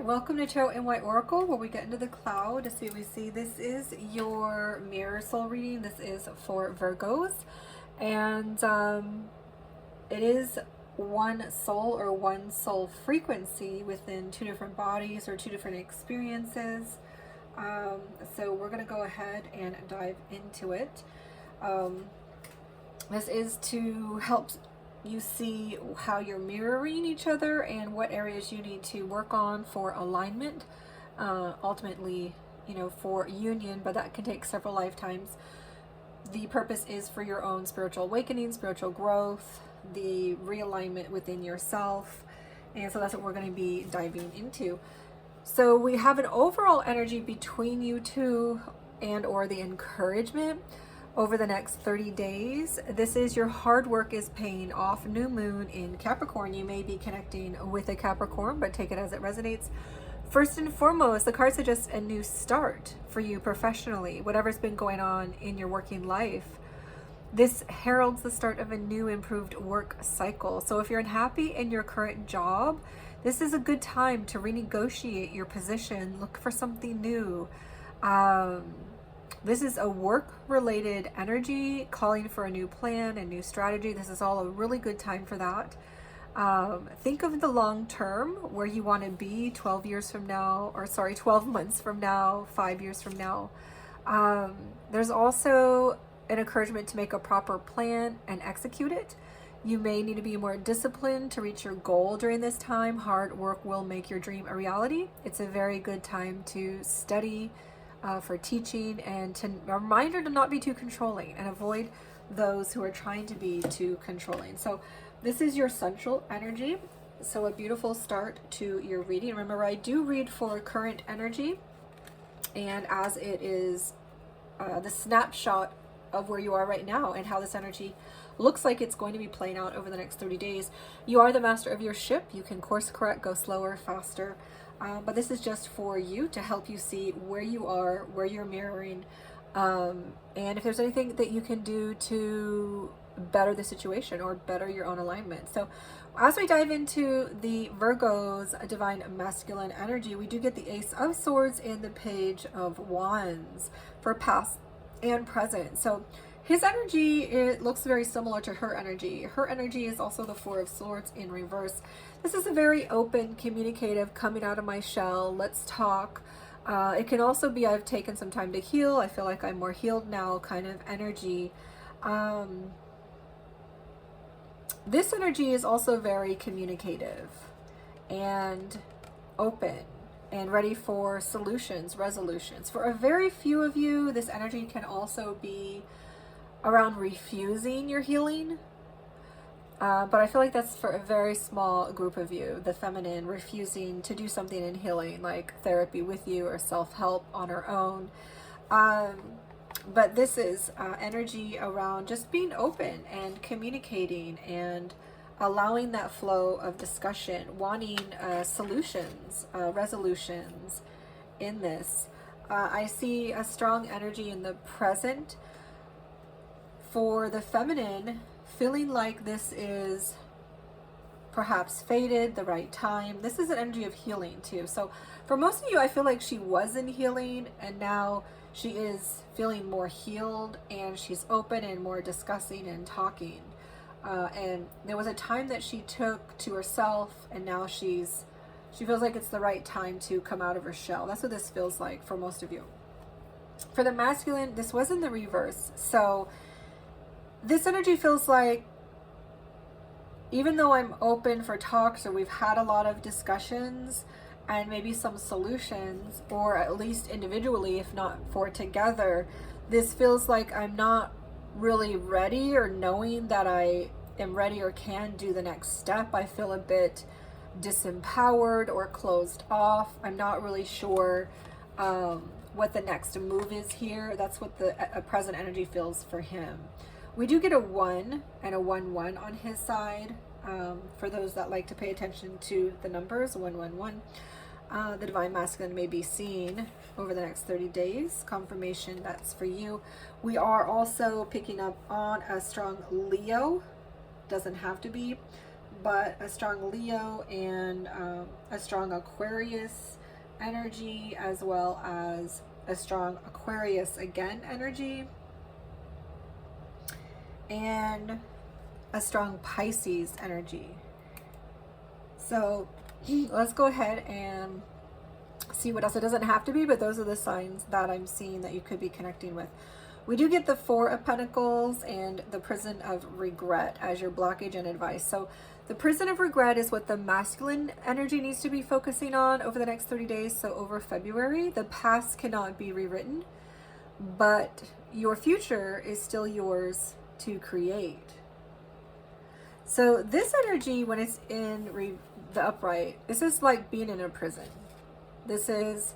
Welcome to Tarot and White Oracle, where we get into the cloud to see what we see. This is your mirror soul reading. This is for Virgos, and it is one soul or one soul frequency within two different bodies or two different experiences. So we're going to go ahead and dive into it. This is to help you see how you're mirroring each other and what areas you need to work on for alignment, ultimately, for union, but that can take several lifetimes. The purpose is for your own spiritual awakening, spiritual growth, the realignment within yourself, and so that's what we're going to be diving into. So we have an overall energy between you two and or the encouragement over the next 30 days. This is your hard work is paying off. New moon in Capricorn. You may be connecting with a Capricorn, but take it as it resonates. First and foremost, the card suggests a new start for you professionally, whatever's been going on in your working life. This heralds the start of a new improved work cycle. So if you're unhappy in your current job, this is a good time to renegotiate your position, look for something new. This is a work-related energy, calling for a new plan, a new strategy. This is all a really good time for that. Think of the long term, where you want to be 12 years from now, or sorry, 12 months from now, 5 years from now. There's also an encouragement to make a proper plan and execute it. You may need to be more disciplined to reach your goal during this time. Hard work will make your dream a reality. It's a very good time to study, for teaching, and a reminder to not be too controlling and avoid those who are trying to be too controlling. So this is your central energy. So a beautiful start to your reading. Remember, I do read for current energy, and as it is the snapshot of where you are right now and how this energy looks like it's going to be playing out over the next 30 days. You are the master of your ship. You can course correct, go slower, faster. But this is just for you to help you see where you are, where you're mirroring, and if there's anything that you can do to better the situation or better your own alignment. So as we dive into the Virgo's divine masculine energy, we do get the Ace of Swords and the Page of Wands for past and present. So his energy, it looks very similar to her energy. Her energy is also the Four of Swords in reverse. This is a very open, communicative, coming out of my shell, let's talk. It can also be I've taken some time to heal, I feel like I'm more healed now kind of energy. This energy is also very communicative and open and ready for solutions, resolutions. For a very few of you, this energy can also be around refusing your healing. But I feel like that's for a very small group of you, the feminine, refusing to do something in healing, like therapy with you or self-help on her own. But this is energy around just being open and communicating and allowing that flow of discussion, wanting solutions, resolutions in this. I see a strong energy in the present for the feminine, feeling like this is perhaps fated, the right time. This is an energy of healing too. So for most of you, I feel like she was in healing and now she is feeling more healed and she's open and more discussing and talking. And there was a time that she took to herself, and now she feels like it's the right time to come out of her shell. That's what this feels like for most of you. For the masculine, this was in the reverse. So this energy feels like, even though I'm open for talks or we've had a lot of discussions and maybe some solutions, or at least individually, if not for together, this feels like I'm not really ready or knowing that I am ready or can do the next step. I feel a bit disempowered or closed off. I'm not really sure what the next move is here. That's what the present energy feels for him. We do get a 1 and a 1-1 on his side. For those that like to pay attention to the numbers, 111. The divine masculine may be seen over the next 30 days. Confirmation, that's for you. We are also picking up on a strong Leo. Doesn't have to be. but a strong Leo and a strong Aquarius energy, as well as a strong Aquarius again energy, and a strong Pisces energy. So let's go ahead and see what else. It doesn't have to be, but those are the signs that I'm seeing that you could be connecting with. We do get the Four of Pentacles and the Prison of Regret as your blockage and advice. So the Prison of Regret is what the masculine energy needs to be focusing on over the next 30 days. So over February, the past cannot be rewritten, but your future is still yours to create. So this energy, when it's in the upright, this is like being in a prison. This is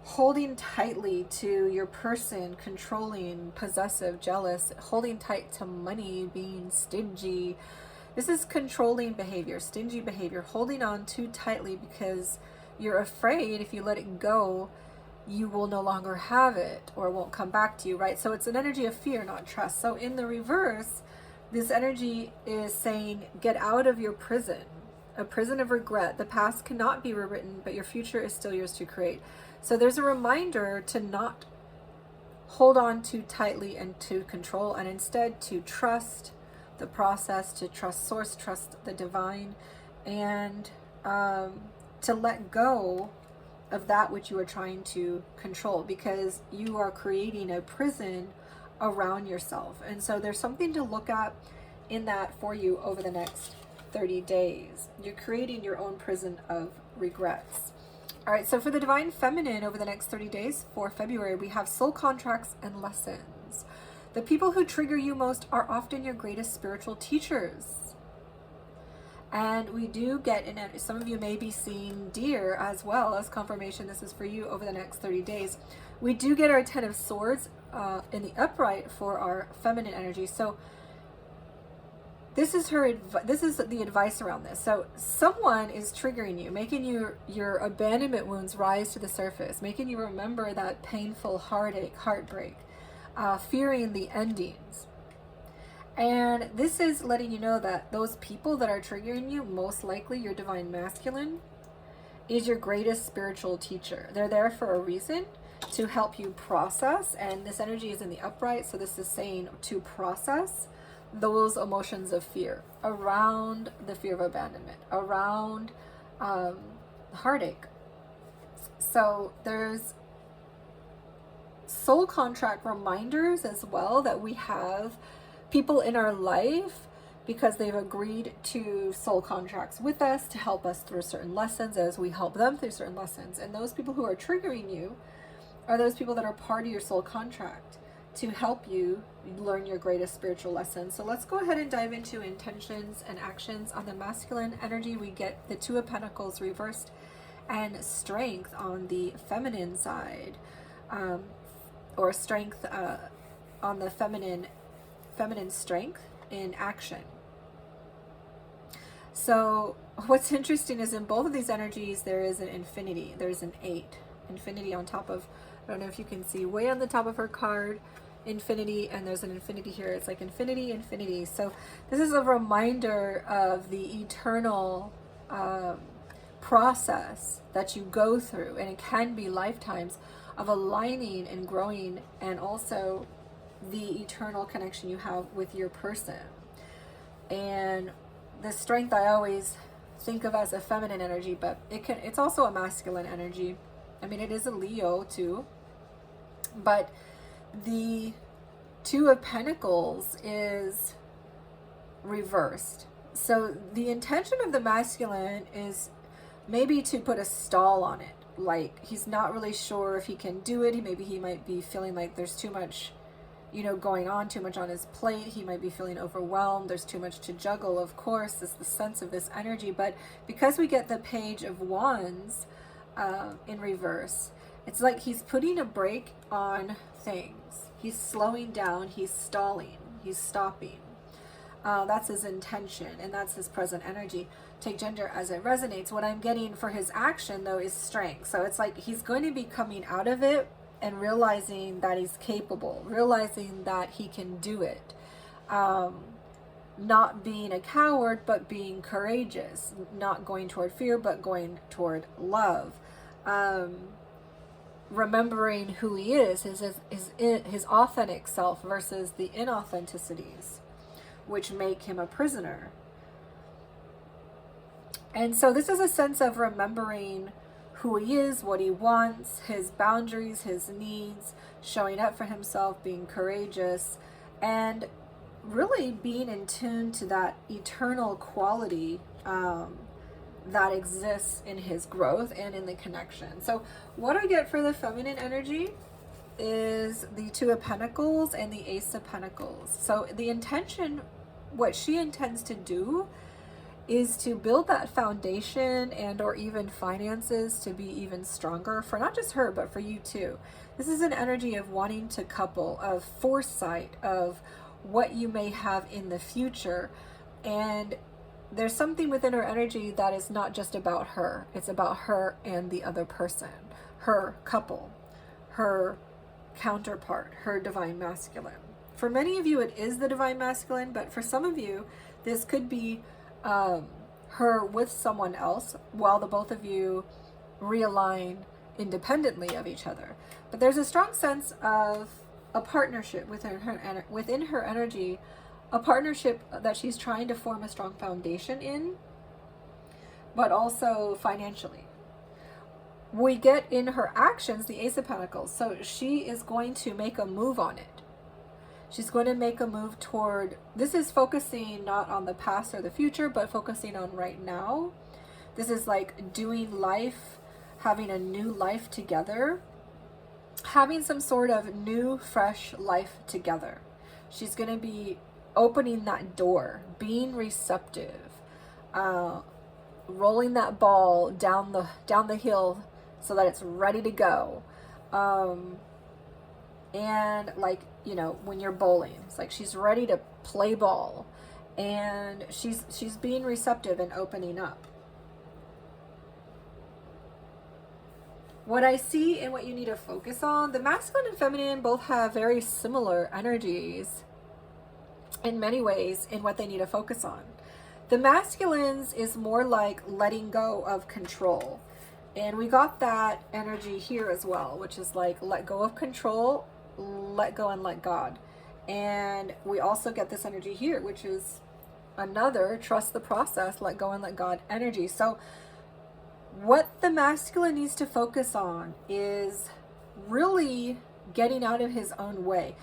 holding tightly to your person, controlling, possessive, jealous, holding tight to money, being stingy. This is controlling behavior, stingy behavior, holding on too tightly because you're afraid if you let it go, you will no longer have it or it won't come back to you, right? So it's an energy of fear, not trust. So in the reverse, this energy is saying, get out of your prison, a prison of regret. The past cannot be rewritten, but your future is still yours to create. So there's a reminder to not hold on too tightly and to control, and instead to trust the process, to trust source, trust the divine, and to let go of that which you are trying to control, because you are creating a prison around yourself. And so there's something to look at in that for you over the next 30 days. You're creating your own prison of regrets. All right, so for the Divine Feminine over the next 30 days for February, we have soul contracts and lessons. The people who trigger you most are often your greatest spiritual teachers. And we do get, and some of you may be seeing Deer as well as confirmation this is for you over the next 30 days. We do get our Ten of Swords in the upright for our feminine energy. So this is this is the advice around this. So someone is triggering you, making your abandonment wounds rise to the surface, making you remember that painful heartache, heartbreak, fearing the endings. And this is letting you know that those people that are triggering you, most likely your divine masculine, is your greatest spiritual teacher. They're there for a reason, to help you process. And this energy is in the upright, so this is saying to process those emotions of fear around the fear of abandonment, around heartache. So there's soul contract reminders as well that we have people in our life because they've agreed to soul contracts with us to help us through certain lessons as we help them through certain lessons. And those people who are triggering you are those people that are part of your soul contract to help you learn your greatest spiritual lessons. So let's go ahead and dive into intentions and actions. On the masculine energy, we get the Two of Pentacles reversed and strength on the feminine side, or strength on the feminine strength in action. So what's interesting is in both of these energies there is an infinity. There's an 8 infinity on top of, I don't know if you can see, way on the top of her card, infinity, and there's an infinity here. It's like infinity, infinity. So this is a reminder of the eternal process that you go through, and it can be lifetimes of aligning and growing, and also the eternal connection you have with your person. And the strength I always think of as a feminine energy, but it's also a masculine energy. I mean, it is a Leo too, but the Two of Pentacles is reversed. So the intention of the masculine is maybe to put a stall on it. Like, he's not really sure if he can do it. Maybe he might be feeling like there's too much, going on, too much on his plate. He might be feeling overwhelmed. There's too much to juggle, of course, is the sense of this energy. But because we get the Page of Wands in reverse, it's like he's putting a brake on things. He's slowing down, he's stalling, he's stopping. That's his intention, and that's his present energy. Take gender as it resonates. What I'm getting for his action, though, is strength. So it's like he's going to be coming out of it and realizing that he's capable, realizing that he can do it. not being a coward, but being courageous, not going toward fear, but going toward love. Remembering who he is, his authentic self versus the inauthenticities, which make him a prisoner. And so this is a sense of remembering who he is, what he wants, his boundaries, his needs, showing up for himself, being courageous, and really being in tune to that eternal quality that exists in his growth and in the connection. So what I get for the feminine energy is the Two of Pentacles and the Ace of Pentacles. So the intention, what she intends to do, is to build that foundation and or even finances to be even stronger for not just her, but for you too. This is an energy of wanting to couple, of foresight, of what you may have in the future. And there's something within her energy that is not just about her. It's about her and the other person, her couple, her counterpart, her divine masculine. For many of you, it is the divine masculine, but for some of you, this could be her with someone else while the both of you realign independently of each other. But there's a strong sense of a partnership within her energy, a partnership that she's trying to form a strong foundation in, but also financially. We get in her actions the Ace of Pentacles. So she is going to make a move on it. She's going to make a move toward, this is focusing not on the past or the future, but focusing on right now. This is like doing life, having a new life together, having some sort of new, fresh life together. She's going to be opening that door, being receptive, rolling that ball down the hill so that it's ready to go. And like, you know, when you're bowling, it's like she's ready to play ball, and she's being receptive and opening up. What I see and what you need to focus on, the masculine and feminine both have very similar energies in many ways in what they need to focus on. The masculines is more like letting go of control. And we got that energy here as well, which is like let go of control, let go and let God. And we also get this energy here, which is another trust the process, let go and let God energy. So what the masculine needs to focus on is really getting out of his own way.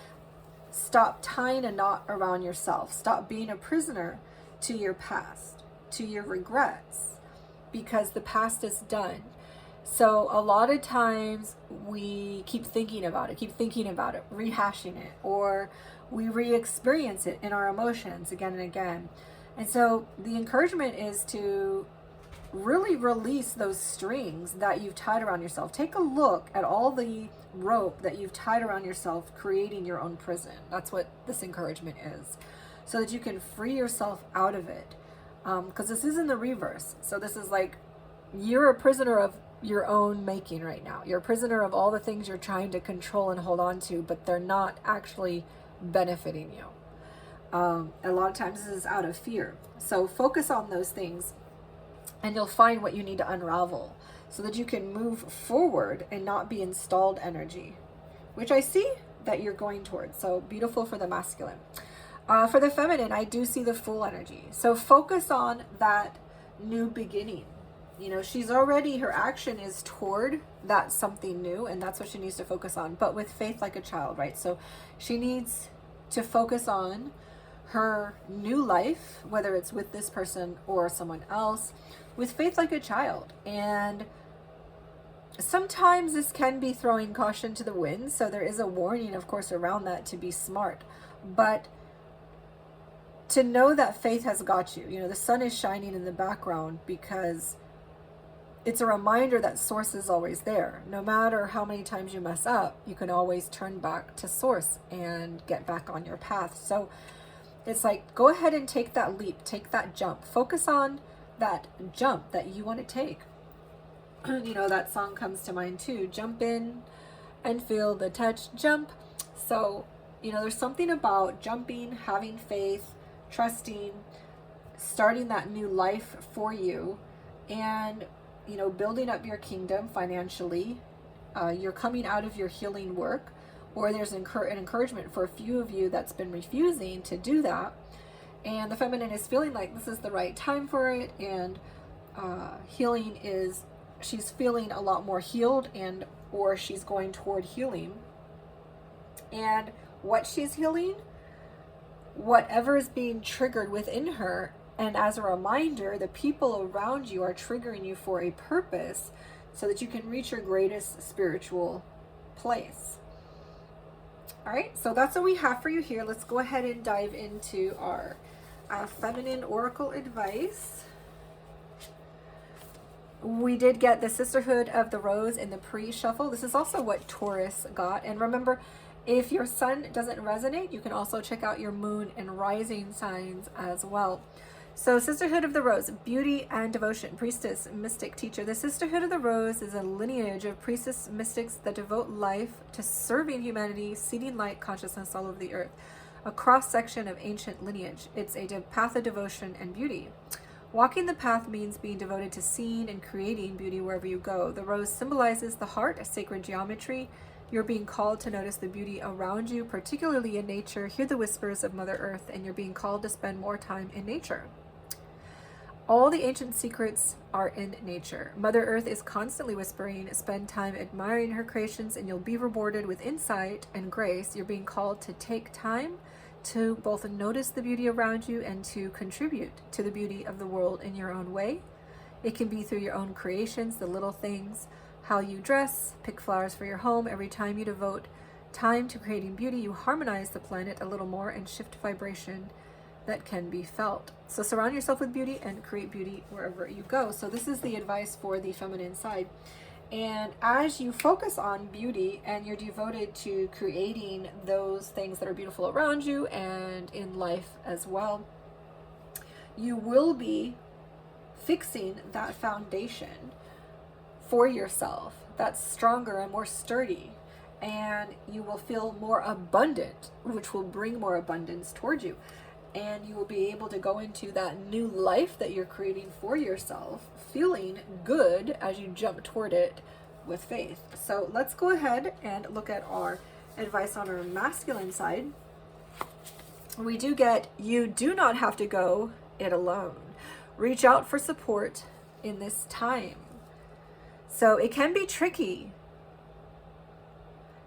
Stop tying a knot around yourself. Stop being a prisoner to your past, to your regrets, because the past is done. So a lot of times we keep thinking about it, rehashing it, or we re-experience it in our emotions again and again. And so the encouragement is to really release those strings that you've tied around yourself. Take a look at all the rope that you've tied around yourself, creating your own prison. That's what this encouragement is, so that you can free yourself out of it. Because this is in the reverse. So this is like you're a prisoner of your own making right now. You're a prisoner of all the things you're trying to control and hold on to, but they're not actually benefiting you. A lot of times this is out of fear. So focus on those things, and you'll find what you need to unravel so that you can move forward and not be in stalled energy, which I see that you're going towards. So beautiful for the masculine. For the feminine, I do see the Fool energy. So focus on that new beginning. You know, she's already, her action is toward that something new, and that's what she needs to focus on, but with faith like a child, right? So she needs to focus on her new life, whether it's with this person or someone else, with faith like a child. And sometimes this can be throwing caution to the wind, so there is a warning, of course, around that, to be smart. But to know that faith has got you. You know, the sun is shining in the background because it's a reminder that source is always there. No matter how many times you mess up, you can always turn back to source and get back on your path. So it's like, go ahead and take that leap, take that jump. Focus on that jump that you want to take. You know, that song comes to mind too. Jump in and feel the touch, jump. So, you know, there's something about jumping, having faith, trusting, starting that new life for you, and, you know, building up your kingdom financially. You're coming out of your healing work, or there's an encouragement for a few of you that's been refusing to do that. And the feminine is feeling like this is the right time for it. And healing is, she's feeling a lot more healed, and or she's going toward healing. And what she's healing, whatever is being triggered within her. And as a reminder, the people around you are triggering you for a purpose so that you can reach your greatest spiritual place. All right, so that's what we have for you here. Let's go ahead and dive into our feminine oracle advice. We did get the Sisterhood of the Rose in the pre-shuffle. This is also what Taurus got. And remember, if your sun doesn't resonate, you can also check out your moon and rising signs as well. So Sisterhood of the Rose, beauty and devotion, priestess, mystic, teacher. The Sisterhood of the Rose is a lineage of priestess mystics that devote life to serving humanity, seeding light consciousness all over the earth. A cross-section of ancient lineage. It's a path of devotion and beauty. Walking the path means being devoted to seeing and creating beauty wherever you go. The rose symbolizes the heart, a sacred geometry. You're being called to notice the beauty around you, particularly in nature. Hear the whispers of Mother Earth, and you're being called to spend more time in nature. All the ancient secrets are in nature. Mother Earth is constantly whispering, spend time admiring her creations and you'll be rewarded with insight and grace. You're being called to take time to both notice the beauty around you and to contribute to the beauty of the world in your own way. It can be through your own creations, the little things, how you dress, pick flowers for your home. Every time you devote time to creating beauty, you harmonize the planet a little more and shift vibration that can be felt. So surround yourself with beauty and create beauty wherever you go. So this is the advice for the feminine side. And as you focus on beauty and you're devoted to creating those things that are beautiful around you and in life as well, you will be fixing that foundation for yourself that's stronger and more sturdy. And you will feel more abundant, which will bring more abundance towards you. And you will be able to go into that new life that you're creating for yourself, feeling good as you jump toward it with faith. So let's go ahead and look at our advice on our masculine side. We do get, you do not have to go it alone. Reach out for support in this time. So it can be tricky.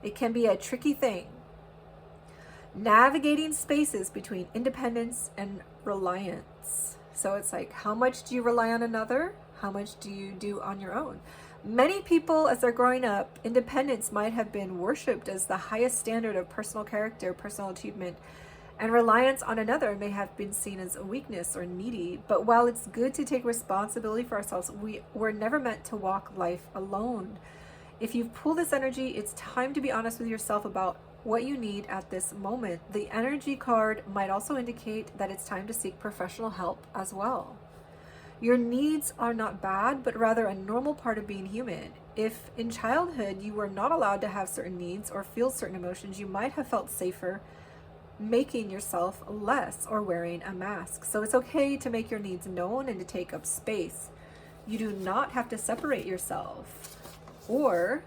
It can be a tricky thing. Navigating spaces between independence and reliance. So it's like, how much do you rely on another? How much do you do on your own? Many people, as they're growing up, independence might have been worshipped as the highest standard of personal character, personal achievement, and reliance on another may have been seen as a weakness or needy. But while it's good to take responsibility for ourselves, we're never meant to walk life alone. If you've pulled this energy, it's time to be honest with yourself about what you need at this moment. The energy card might also indicate that it's time to seek professional help as well. Your needs are not bad, but rather a normal part of being human. If in childhood you were not allowed to have certain needs or feel certain emotions, you might have felt safer making yourself less or wearing a mask. So it's okay to make your needs known and to take up space. You do not have to separate yourself or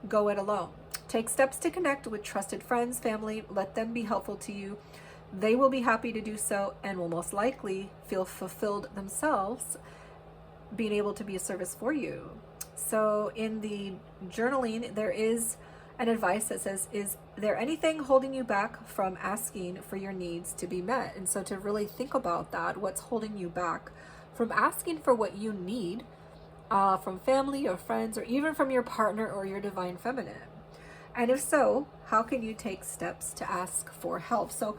go it alone. Take steps to connect with trusted friends, family. Let them be helpful to you. They will be happy to do so and will most likely feel fulfilled themselves, being able to be a service for you. So in the journaling, there is an advice that says, is there anything holding you back from asking for your needs to be met? And so to really think about that, what's holding you back from asking for what you need from family or friends, or even from your partner or your divine feminine? And if so, how can you take steps to ask for help? So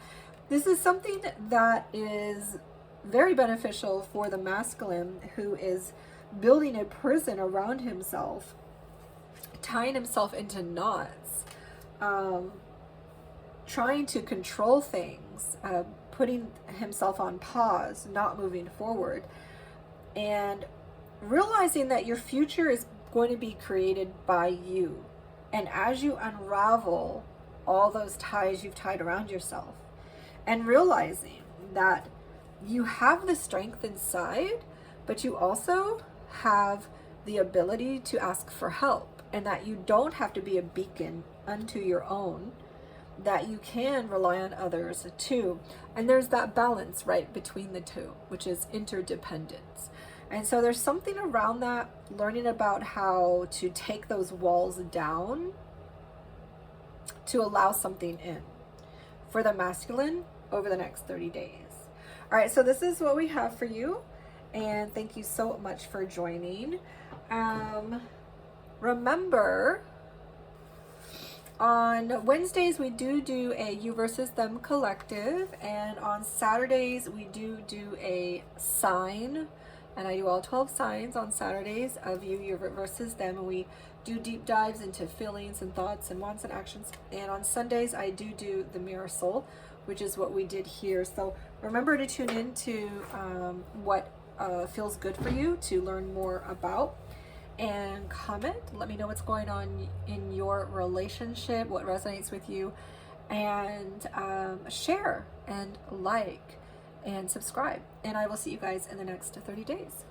this is something that is very beneficial for the masculine who is building a prison around himself, tying himself into knots, trying to control things, putting himself on pause, not moving forward, and realizing that your future is going to be created by you. And as you unravel all those ties you've tied around yourself, and realizing that you have the strength inside, but you also have the ability to ask for help, and that you don't have to be a beacon unto your own, that you can rely on others too. And there's that balance right between the two, which is interdependence. And so there's something around that, learning about how to take those walls down to allow something in for the masculine over the next 30 days. All right, so this is what we have for you. And thank you so much for joining. Remember, on Wednesdays we do a you versus them collective, and on Saturdays we do a sign, and I do all 12 signs on Saturdays of you versus them, and we do deep dives into feelings and thoughts and wants and actions. And on Sundays I do the mirror soul, which is what we did here. So remember to tune in to what feels good for you to learn more about, and comment. Let me know what's going on in your relationship, what resonates with you, and share and like and subscribe. And I will see you guys in the next 30 days.